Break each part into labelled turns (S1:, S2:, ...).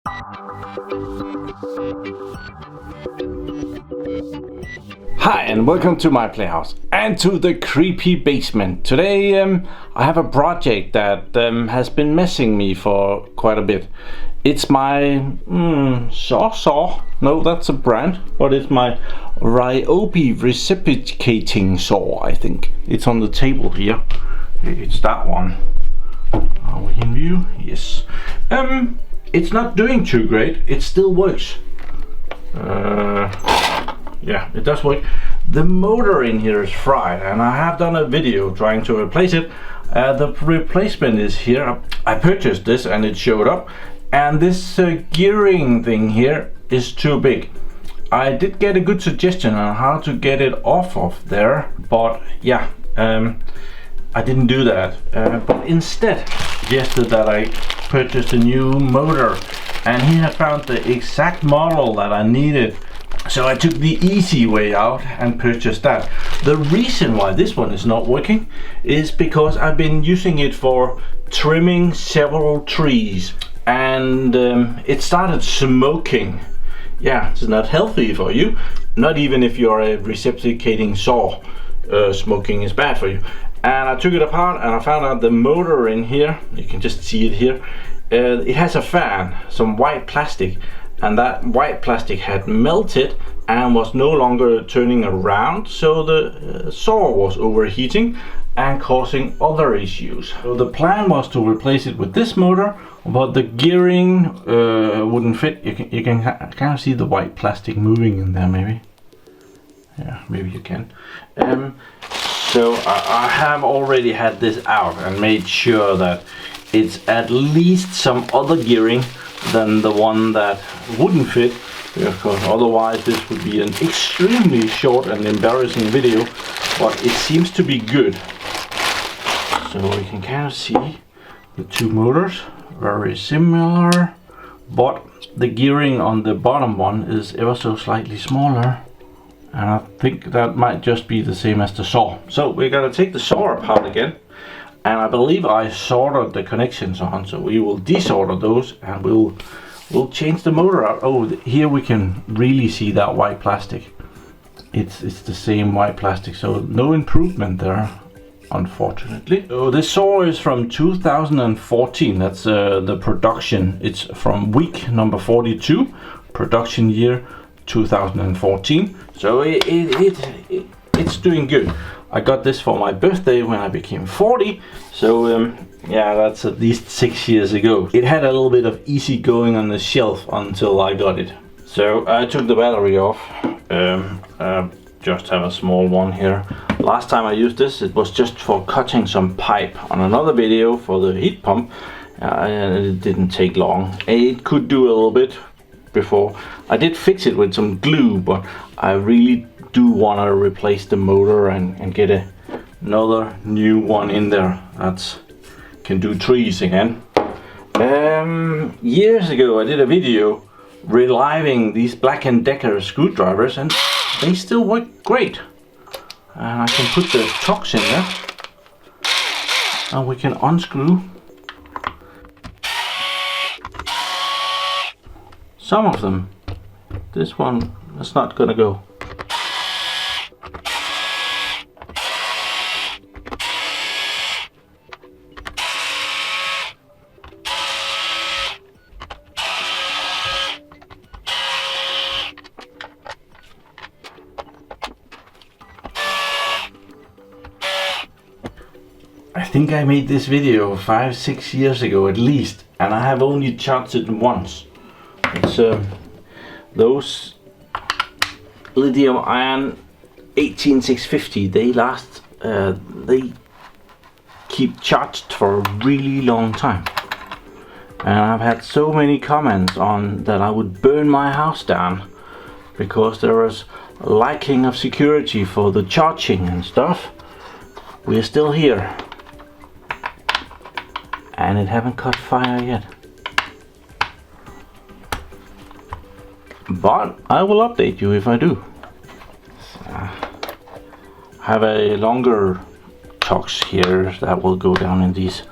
S1: Hi and welcome to my playhouse and to the creepy basement. Today I have a project that has been messing me for quite a bit. It's my saw. No, that's a brand, but it's my Ryobi Reciprocating Saw. I think it's on the table here. It's that one. Are we in view? Yes. It's not doing too great. It still works. Yeah, it does work. The motor in here is fried, and I have done a video trying to replace it. The replacement is here. I purchased this and it showed up, and this gearing thing here is too big. I did get a good suggestion on how to get it off of there, but yeah, I didn't do that. But instead suggested that I purchased a new motor, and he had found the exact model that I needed. So I took the easy way out and purchased that. The reason why this one is not working is because I've been using it for trimming several trees, and it started smoking. Yeah, it's not healthy for you. Not even if you're a reciprocating saw, smoking is bad for you. And I took it apart and I found out the motor in here, you can just see it here, it has a fan, some white plastic, and that white plastic had melted and was no longer turning around, so the saw was overheating and causing other issues. So the plan was to replace it with this motor, but the gearing wouldn't fit. You can kind of see the white plastic moving in there, maybe. Yeah, maybe you can. So I have already had this out and made sure that it's at least some other gearing than the one that wouldn't fit, because otherwise this would be an extremely short and embarrassing video, but it seems to be good. So we can kind of see the two motors, very similar, but the gearing on the bottom one is ever so slightly smaller, and I think that might just be the same as the saw. So we're gonna take the saw apart again, and I believe I soldered the connections on, so we will desolder those and we'll change the motor out. Oh, here we can really see that white plastic. It's the same white plastic, so no improvement there, unfortunately. So this saw is from 2014. That's the production. It's from week number 42, production year 2014. So it's doing good. I got this for my birthday when I became 40, so yeah, that's at least 6 years ago. It had a little bit of easy going on the shelf until I got it. So I took the battery off. Just have a small one here. Last time I used this, it was just for cutting some pipe on another video for the heat pump, and it didn't take long. It could do a little bit before. I did fix it with some glue, but I really do want to replace the motor and get another new one in there that can do trees again. Years ago I did a video reliving these Black & Decker screwdrivers, and they still work great. And I can put the chocks in there and we can unscrew some of them. This one is not gonna go. I think I made this video 5-6 years ago at least, and I have only charged it once. It's those lithium ion 18650, they last, they keep charged for a really long time. And I've had so many comments on that I would burn my house down because there was a lacking of security for the charging and stuff. We're still here, and it haven't caught fire yet. But I will update you if I do. Have a longer chocks here that will go down in these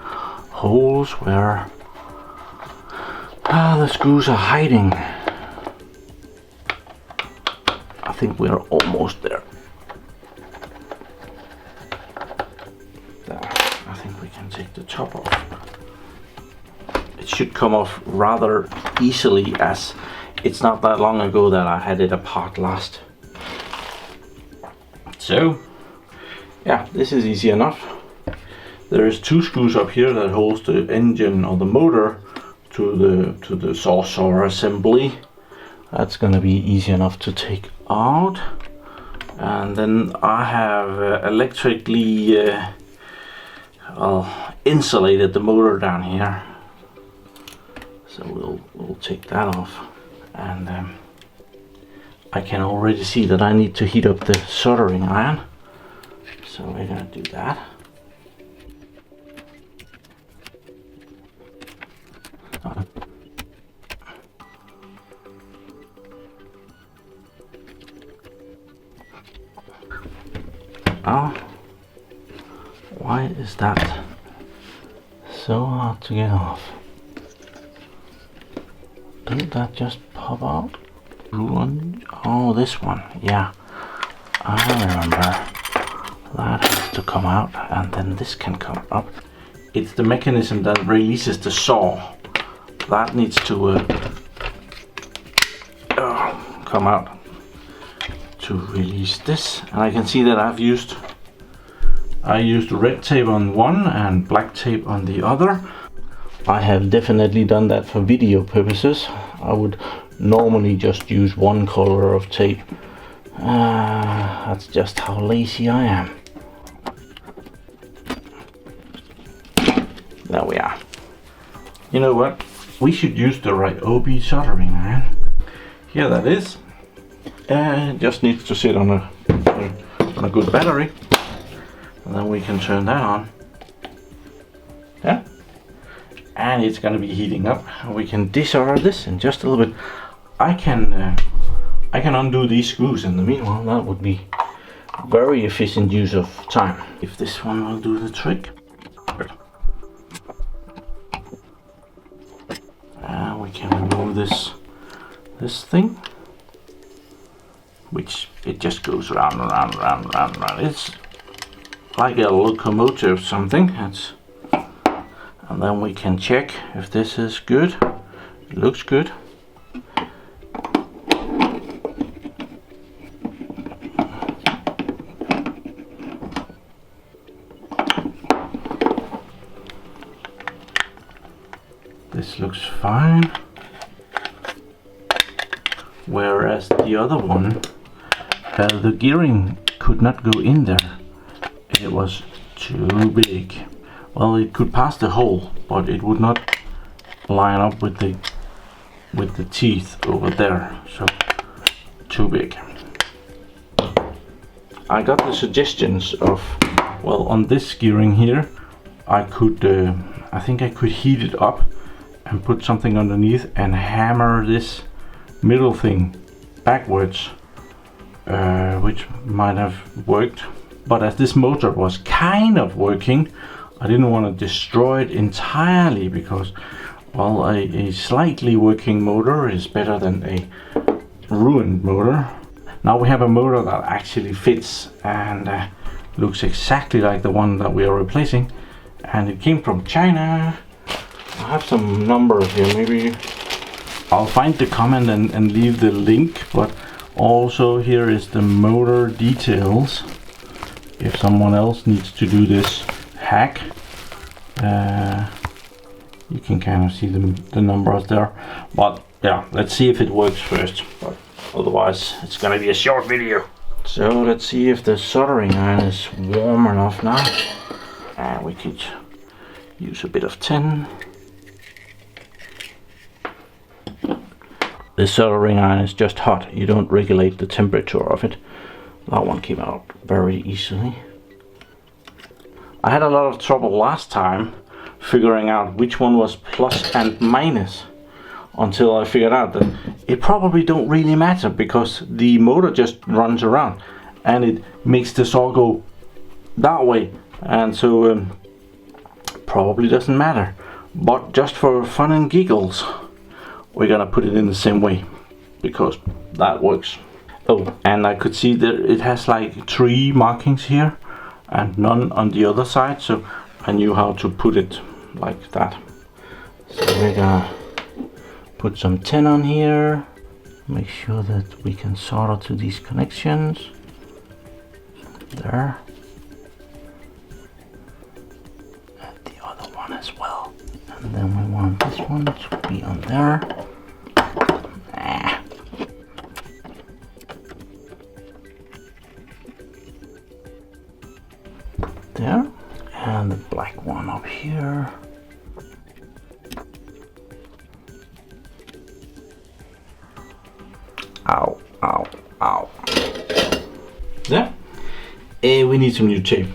S1: holes where The screws are hiding. I think we are almost there. There. I think we can take the top off. It should come off rather easily, as it's not that long ago that I had it apart last. So yeah, this is easy enough. There is 2 screws up here that holds the engine or the motor to the saw assembly. That's gonna be easy enough to take out. And then I have electrically insulated the motor down here. So we'll take that off, and I can already see that I need to heat up the soldering iron. So we're gonna do that. Oh, why is that so hard to get off? Didn't that just pop out? Oh, this one, yeah, I remember. That has to come out, and then this can come up. It's the mechanism that releases the saw that needs to come out to release this. And I can see that I used red tape on one and black tape on the other. I have definitely done that for video purposes. I would normally just use one color of tape. That's just how lazy I am. There we are. You know what? We should use the Ryobi soldering iron. Here that is. It just needs to sit on a good battery, and then we can turn that on. Yeah. And it's going to be heating up. We can desolder this in just a little bit. I can undo these screws in the meanwhile. That would be very efficient use of time. If this one will do the trick. We can remove this thing, which it just goes round and round and round and round and round. It's like a locomotive something. And then we can check if this is good. It looks good. This looks fine. Whereas the other one, the gearing could not go in there. It was too big. Well, it could pass the hole, but it would not line up with the teeth over there. So too big. I got the suggestions of, well, on this gearing here, I could, I think I could heat it up and put something underneath and hammer this middle thing backwards, which might have worked. But as this motor was kind of working, I didn't want to destroy it entirely, because, well, a slightly working motor is better than a ruined motor. Now we have a motor that actually fits and looks exactly like the one that we are replacing, and it came from China. I have some numbers here, maybe I'll find the comment and leave the link, but also here is the motor details if someone else needs to do this hack. You can kind of see the numbers there, but yeah, let's see if it works first, but otherwise it's gonna be a short video. So let's see if the soldering iron is warm enough now, and we could use a bit of tin. The soldering iron is just hot. You don't regulate the temperature of it. That one came out very easily. I had a lot of trouble last time figuring out which one was plus and minus, until I figured out that it probably don't really matter, because the motor just runs around and it makes the saw go that way, and so probably doesn't matter. But just for fun and giggles, we're gonna put it in the same way because that works. Oh, and I could see that it has like 3 markings here and none on the other side, so I knew how to put it like that. So we're gonna put some tin on here, make sure that we can solder to these connections. There. And the other one as well. And then we want this one to be on there. There. And the black one up here. Ow, ow, ow. There. We need some new tape.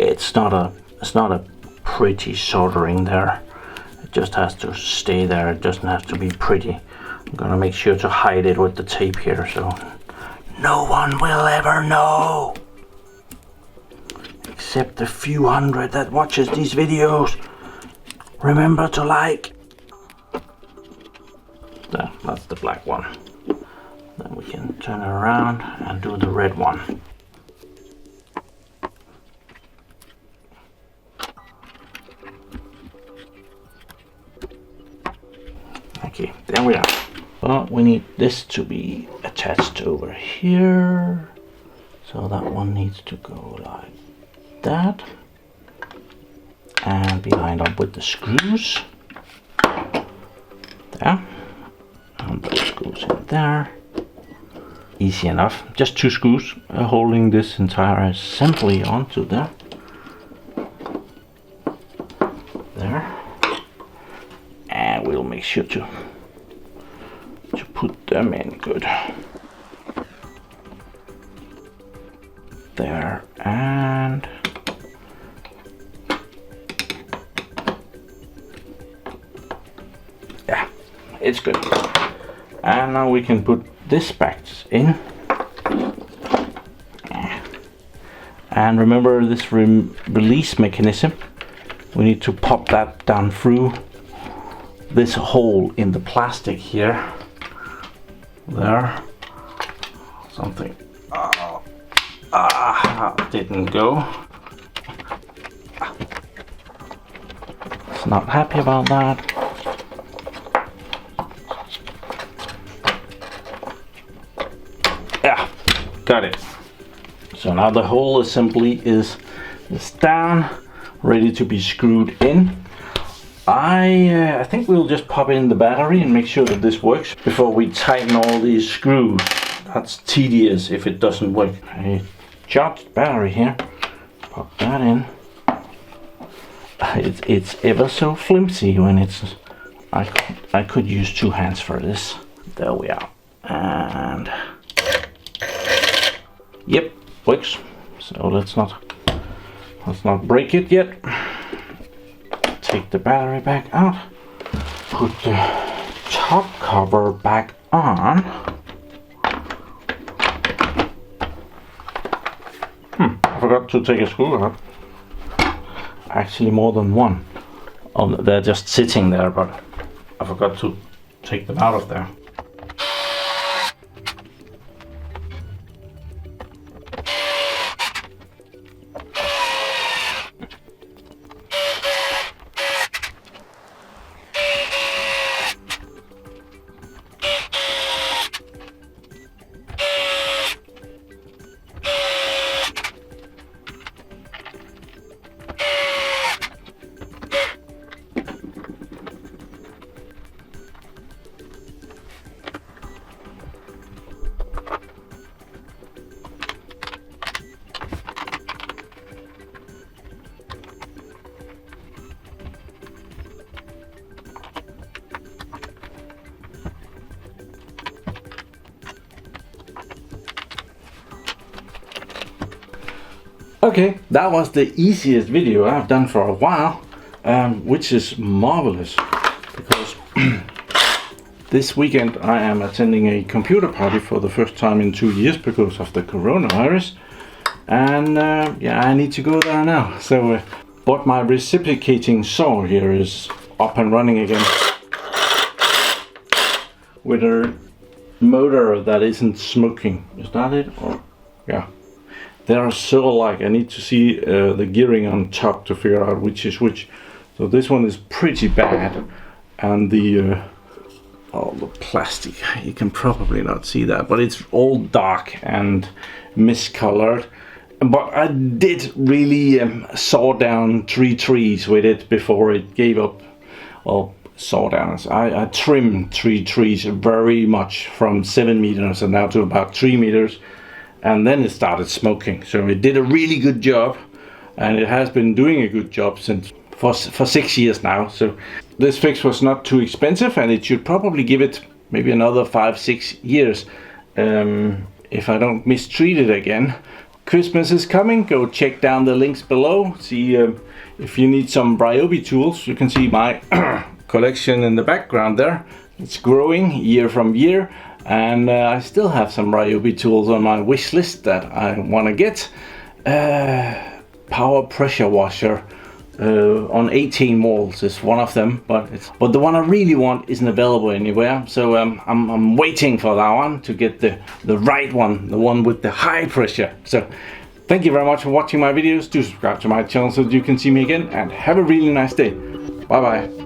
S1: It's not a pretty soldering there. It just has to stay there. It doesn't have to be pretty. I'm gonna make sure to hide it with the tape here so no one will ever know. Except the few hundred that watches these videos. Remember to like. There, that's the black one. Then we can turn it around and do the red one. Okay, there we are. But we need this to be attached over here. So that one needs to go like that. And be lined up with the screws. There. And those goes in there. Easy enough. Just 2 screws holding this entire assembly onto there. There. And we'll make sure to put them in good. There, and yeah, it's good. And now we can put this back in. And remember this release mechanism. We need to pop that down through this hole in the plastic here. There. Something didn't go. It's not happy about that. Yeah, got it. So now the whole assembly is down, ready to be screwed in. I think we'll just pop in the battery and make sure that this works before we tighten all these screws. That's tedious if it doesn't work. A charged battery here. Pop that in. It's ever so flimsy when it's... I could use 2 hands for this. There we are. And... Yep, works. So let's not break it yet. Take the battery back out. Put the top cover back on. I forgot to take a screw out. Actually more than one. Oh, they're just sitting there, but I forgot to take them out of there. Okay, that was the easiest video I've done for a while, which is marvelous because this weekend I am attending a computer party for the first time in 2 years because of the coronavirus, and yeah, I need to go there now. So but my reciprocating saw here is up and running again. with a motor that isn't smoking. Is that it? Or yeah, they are so alike. I need to see the gearing on top to figure out which is which. So this one is pretty bad, and the plastic, you can probably not see that, but it's all dark and miscolored. But I did really saw down 3 trees with it before it gave up. Well, saw down. I trimmed 3 trees very much from 7 meters and now to about 3 meters, and then it started smoking. So it did a really good job, and it has been doing a good job since for 6 years now. So this fix was not too expensive, and it should probably give it maybe another 5-6 years if I don't mistreat it again. Christmas is coming. Go check down the links below. See if you need some Ryobi tools. You can see my collection in the background there. It's growing year from year, and I still have some Ryobi tools on my wish list that I want to get. Power pressure washer on 18 volts is one of them, but the one I really want isn't available anywhere. So I'm waiting for that one to get the right one, the one with the high pressure. So thank you very much for watching my videos. Do subscribe to my channel so that you can see me again, and have a really nice day. Bye bye.